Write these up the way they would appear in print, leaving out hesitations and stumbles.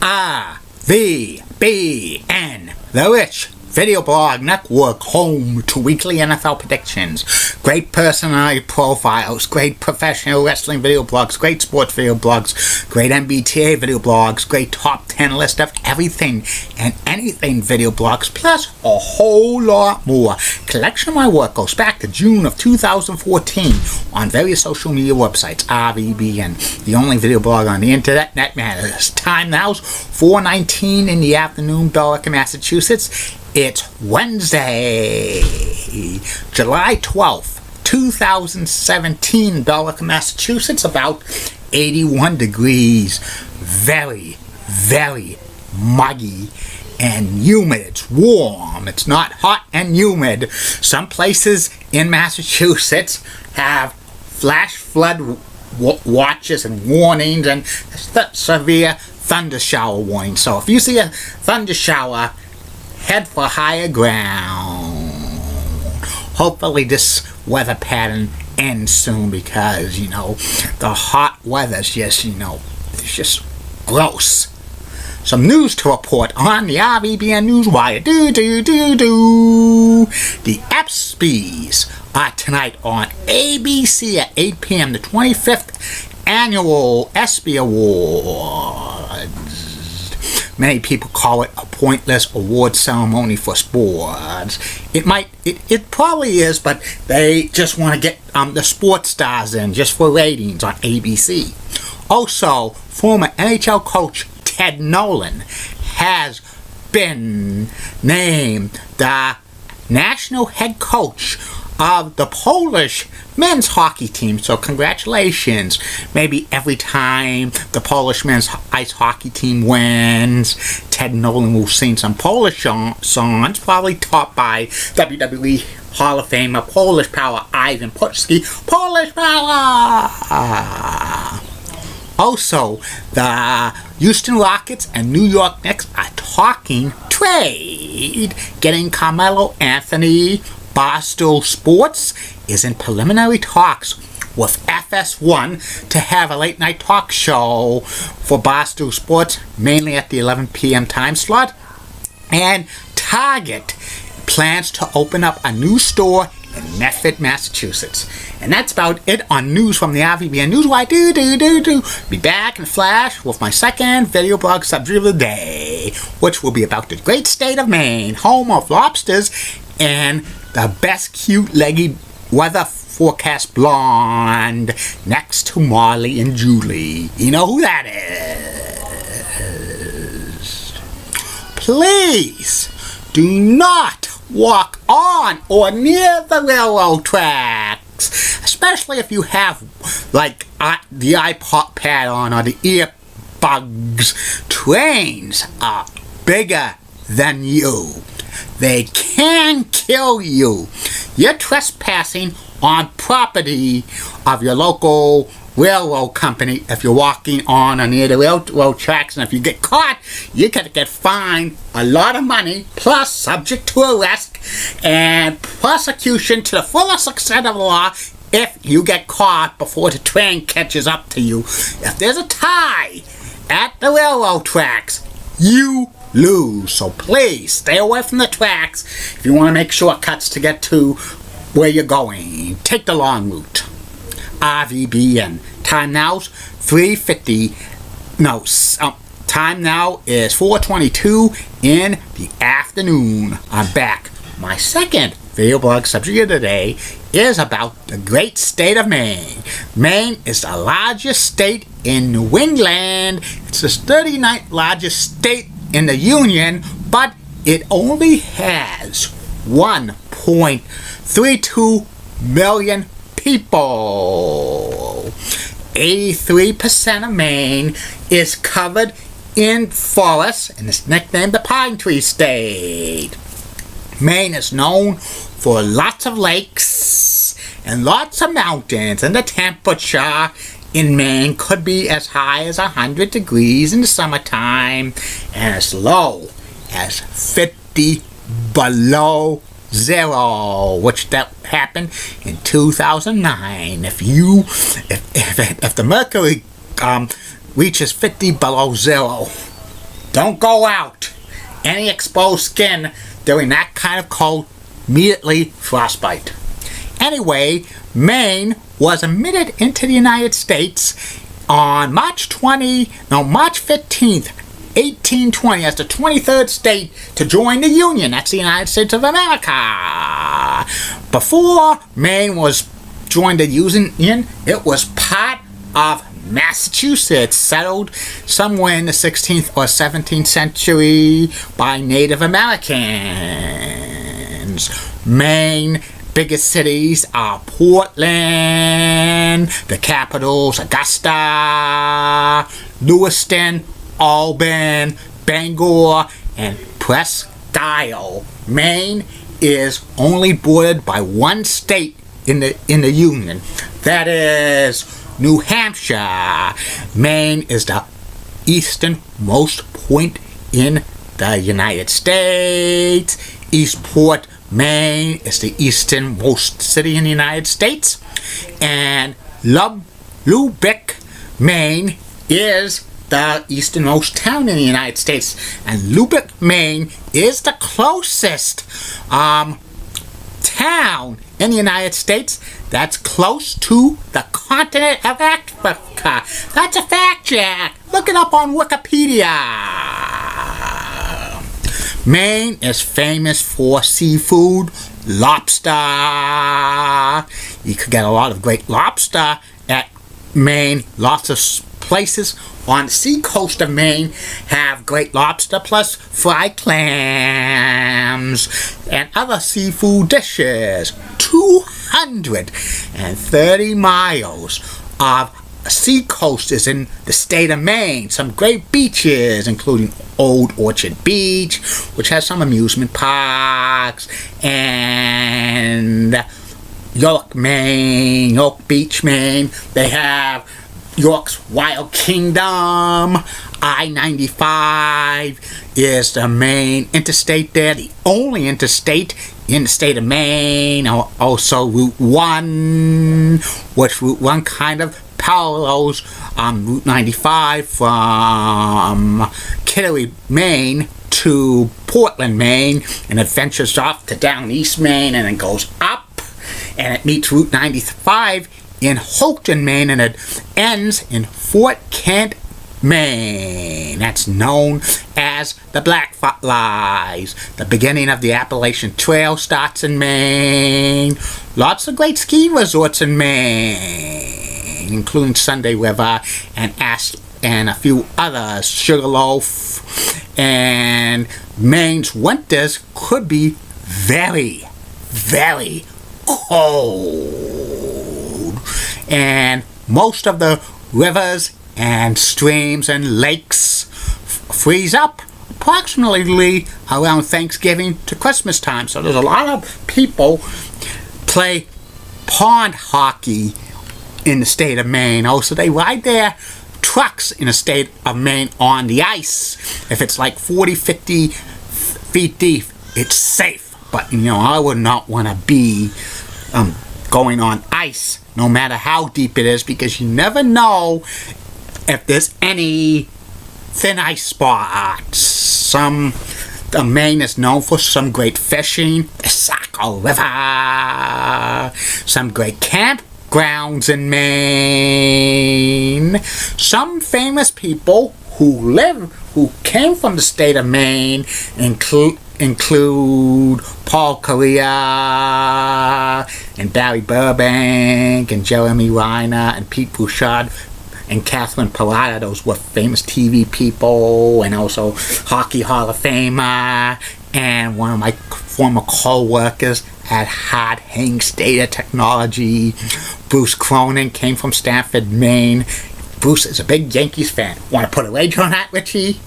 RVBN, the Rich Video Blog Network, home to weekly NFL predictions, great personality profiles, great professional wrestling video blogs, great sports video blogs, great MBTA video blogs, great top 10 list of everything and anything video blogs, plus a whole lot more. Collection of my work goes back to June of 2014 on various social media websites. RVBN, the only video blog on the internet that matters. Time now's 4:19 in the afternoon, Belleville, Massachusetts. It's Wednesday, July 12th, 2017, Belleville, Massachusetts, about 81 degrees, very, very muggy and humid. It's warm, it's not hot and humid. Some places in Massachusetts have flash flood watches and warnings and severe thunder shower warnings. So if you see a thunder shower, head for higher ground. Hopefully this weather pattern ends soon because, the hot weather's just, it's just gross. Some news to report on the RVBN Newswire. The ESPYs are tonight on ABC at 8 p.m. The 25th Annual ESPY Awards. Many people call it a pointless award ceremony for sports. It probably is, but they just want to get the sports stars in just for ratings on ABC. Also, former NHL coach Ted Nolan has been named the national head coach of the Polish men's hockey team. So congratulations. Maybe every time the Polish men's ice hockey team wins, Ted Nolan will sing some Polish songs, probably taught by WWE Hall of Famer Polish Power Ivan Putski. Polish Power! Also, the Houston Rockets and New York Knicks are talking trade, getting Carmelo Anthony. Barstool Sports is in preliminary talks with FS1 to have a late night talk show for Barstool Sports, mainly at the 11 p.m. time slot. And Target plans to open up a new store in Medford, Massachusetts. And that's about it on news from the RVBN Newswire. Be back in a flash with my second video blog subject of the day, which will be about the great state of Maine, home of lobsters and the best cute leggy weather forecast blonde next to Marley and Julie. You know who that is. Please do not walk on or near the railroad tracks, especially if you have the iPad on or the earbuds. Trains are bigger than you. They can kill you. You're trespassing on property of your local railroad company if you're walking on or near the railroad tracks, and if you get caught, you're going to get fined a lot of money, plus subject to arrest and prosecution to the fullest extent of the law if you get caught before the train catches up to you. If there's a tie at the railroad tracks, you lose. So please stay away from the tracks if you want to make shortcuts to get to where you're going. Take the long route. RVBN. Time now's 3:50. Time now is 4:22 in the afternoon. I'm back. My second video blog subject of the day is about the great state of Maine. Maine is the largest state in New England. It's the 39th largest state in the Union, but it only has 1.32 million people. 83% of Maine is covered in forests and is nicknamed the Pine Tree State. Maine is known for lots of lakes and lots of mountains, and the temperature in Maine could be as high as 100 degrees in the summertime and as low as 50 below zero, which that happened in 2009. If the mercury reaches 50 below zero, Don't go out. Any exposed skin during that kind of cold, immediately frostbite. Anyway, Maine was admitted into the United States on March 15th, 1820 as the 23rd state to join the Union. That's the United States of America. Before Maine was joined the Union, it was part of Massachusetts, settled somewhere in the 16th or 17th century by Native Americans. Maine biggest cities are Portland, the capitals Augusta, Lewiston, Albany, Bangor, and Presque Isle. Maine is only bordered by one state in the Union. That is New Hampshire. Maine is the easternmost point in the United States. Eastport, Maine is the easternmost city in the United States. And Lubec, Maine is the easternmost town in the United States. And Lubec, Maine is the closest town in the United States that's close to the continent of Africa. That's a fact, Jack. Look it up on Wikipedia. Maine is famous for seafood, lobster. You could get a lot of great lobster at Maine. Lots of places on the seacoast of Maine have great lobster plus fried clams and other seafood dishes. 230 miles of seacoast is in the state of Maine. Some great beaches, including Old Orchard Beach, which has some amusement parks, and York, Maine, York Beach, Maine. They have York's Wild Kingdom. I-95 is the main interstate there, the only interstate in the state of Maine. Also Route 1, which Route 1 kind of parallels Route 95 from Kittery, Maine to Portland, Maine, and it ventures off to down East Maine and then goes up and it meets Route 95 in Houlton, Maine, and it ends in Fort Kent, Maine. That's known as the Blackflies. The beginning of the Appalachian Trail starts in Maine. Lots of great ski resorts in Maine, including Sunday River and a few others, Sugarloaf. And Maine's winters could be very, very cold. And most of the rivers and streams and lakes freeze up approximately around Thanksgiving to Christmas time. So there's a lot of people play pond hockey in the state of Maine. Also, they ride their trucks in the state of Maine on the ice. If it's like 40, 50 feet deep, it's safe. But, I would not want to be going on ice, no matter how deep it is, because you never know if there's any thin ice spots. Maine is known for some great fishing, the Saco River, some great campgrounds in Maine. Some famous people who came from the state of Maine include Paul Correa and Barry Burbank and Jeremy Reiner and Pete Bouchard and Catherine Parada. Those were famous TV people, and also Hockey Hall of Famer, and one of my former co-workers at Hard Hanks Data Technology. Bruce Cronin came from Stamford, Maine. Bruce is a big Yankees fan. Want to put a wager on that, Richie?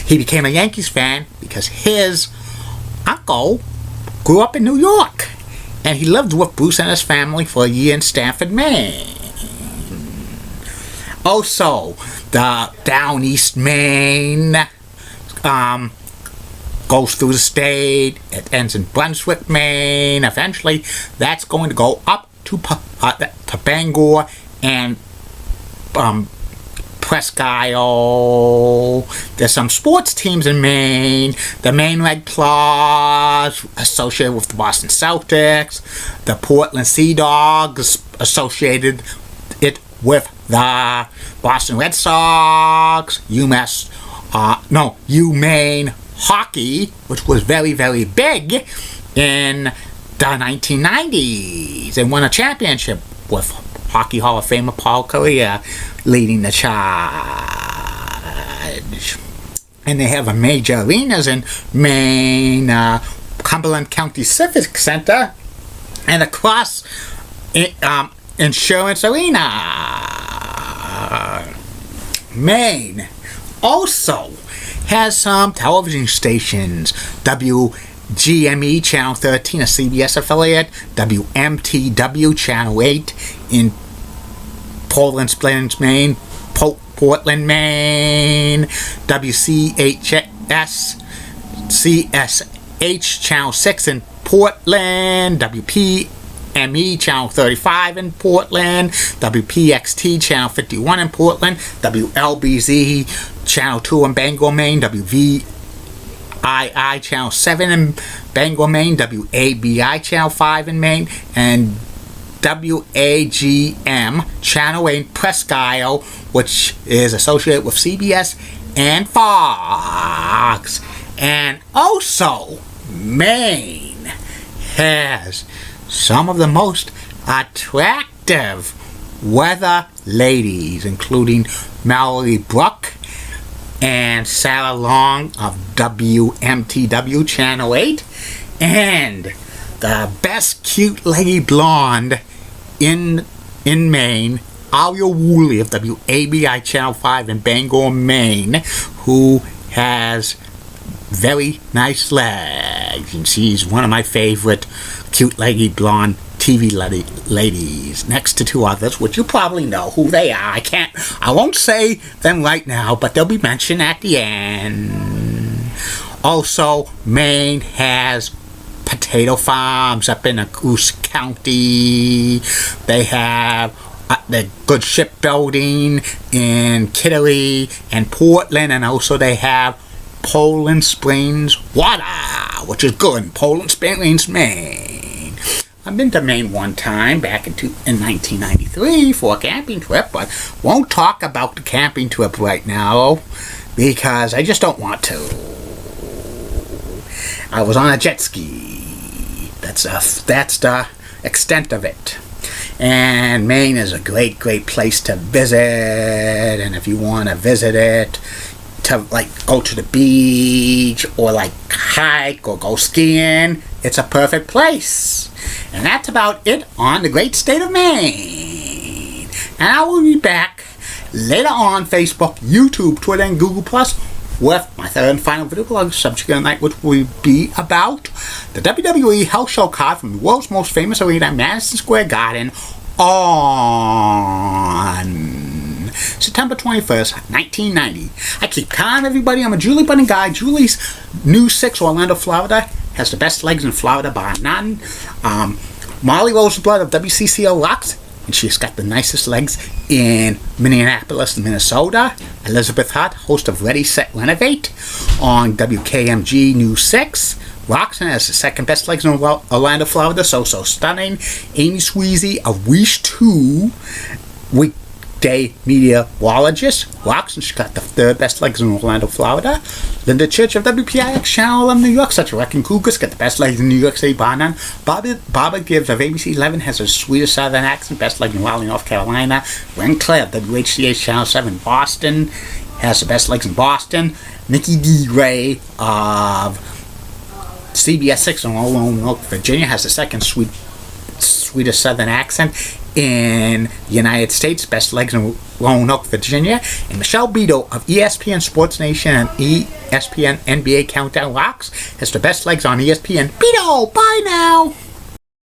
He became a Yankees fan because his uncle grew up in New York, and he lived with Bruce and his family for a year in Stamford, Maine. Also, the down East Maine goes through the state. It ends in Brunswick, Maine. Eventually, that's going to go up to Bangor and Presque Isle. There's some sports teams in Maine. The Maine Red Claws, associated with the Boston Celtics. The Portland Sea Dogs, associated it with the Boston Red Sox. UMaine Hockey, which was very, very big in the 1990s and won a championship with Hockey Hall of Famer Paul Kariya leading the charge. And they have a major arenas in Maine, Cumberland County Civic Center, and across Insurance Arena. Maine also has some television stations. WGME Channel 13, a CBS affiliate. WMTW Channel 8 in Portland Springs, Maine. Portland, Maine. WCHS CSH Channel 6 in Portland. WPME Channel 35 in Portland. WPXT Channel 51 in Portland. WLBZ Channel 2 in Bangor, Maine. WVII Channel 7 in Bangor, Maine. WABI Channel 5 in Maine. And WAGM Channel 8 in Presque Isle, which is associated with CBS and Fox. And also, Maine has some of the most attractive weather ladies, including Mallory Brook and Sarah Long of WMTW Channel 8, and the best cute lady blonde in Maine, Alia Woolley of WABI Channel 5 in Bangor, Maine, who has very nice legs, and she's one of my favorite cute lady blonde TV ladies, next to two others, which you probably know who they are. I won't say them right now, but they'll be mentioned at the end. Also, Maine has potato farms up in Goose County. They have the good shipbuilding in Kittery and Portland, and also they have Poland Springs water, which is good in Poland Springs, Maine. I've been to Maine one time back in 1993 for a camping trip, but won't talk about the camping trip right now because I just don't want to. I was on a jet ski. That's the extent of it. And Maine is a great, great place to visit, and if you want to visit it, to like go to the beach or like hike or go skiing, it's a perfect place. And that's about it on the great state of Maine. And I will be back later on Facebook, YouTube, Twitter, and Google Plus with my third and final video blog subject of the night, which will be about the WWE House Show card from the world's most famous arena, Madison Square Garden, on September 21st, 1990. I keep calm, everybody. I'm a Julie Bunning guy. Julie's New 6, Orlando, Florida, has the best legs in Florida, bar none. Molly Roseblood of WCCO rocks, and she's got the nicest legs in Minneapolis, Minnesota. Elizabeth Hart, host of Ready, Set, Renovate on WKMG News 6. Roxanne has the second best legs in Orlando, Florida. So stunning. Amy Sweezy of Wish 2, weekday meteorologist. Roxanne, she's got the third best legs in Orlando, Florida. Linda Church of WPIX Channel 11, New York. Such a wrecking Cougars, got the best legs in New York City, bar none. Barbara Gibbs of ABC 11 has a sweetest southern accent, best leg in Raleigh, North Carolina. Ren Claire of WHCH Channel 7, Boston, has the best legs in Boston. Nikki D. Ray of CBS 6 in Roanoke, Virginia, has the second sweetest southern accent in the United States, best legs in Roanoke, Virginia. And Michelle Beadle of ESPN Sports Nation and ESPN NBA Countdown Rocks has the best legs on ESPN. Beadle, bye now!